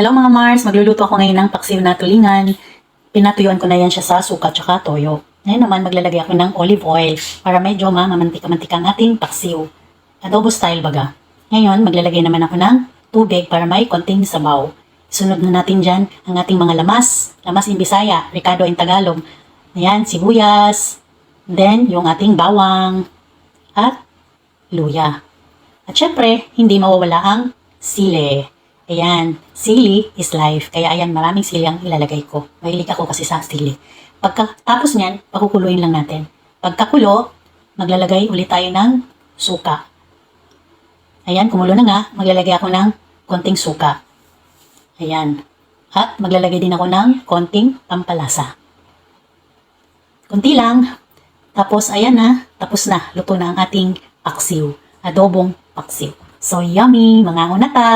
Hello mga Mars, magluluto ako ngayon ng paksiw na tulingan. Pinatuyuan ko na yan siya sa suka at toyo. Ngayon naman maglalagay ako ng olive oil para medyo mamantika-mantika ang ating paksiw. Adobo style baga. Ngayon maglalagay naman ako ng tubig para may konting sabaw. Sunod na natin dyan ang ating mga lamas. Lamas in Bisaya, Ricardo in Tagalog. Ayan, sibuyas. Then yung ating bawang at luya. At syempre, hindi mawawala ang sili. Ayan, sili is life. Kaya ayan, maraming sili ang ilalagay ko. Mahilig ako kasi sa sili. Pagkatapos niyan, pakukuluin lang natin. Pagkakulo, maglalagay ulit tayo ng suka. Ayan, kumulo na nga, maglalagay ako ng konting suka. Ayan. At maglalagay din ako ng konting pampalasa. Konti lang. Tapos, ayan na. Tapos na. Luto na ang ating paksiw. Adobong paksiw. So, yummy! Mga unata!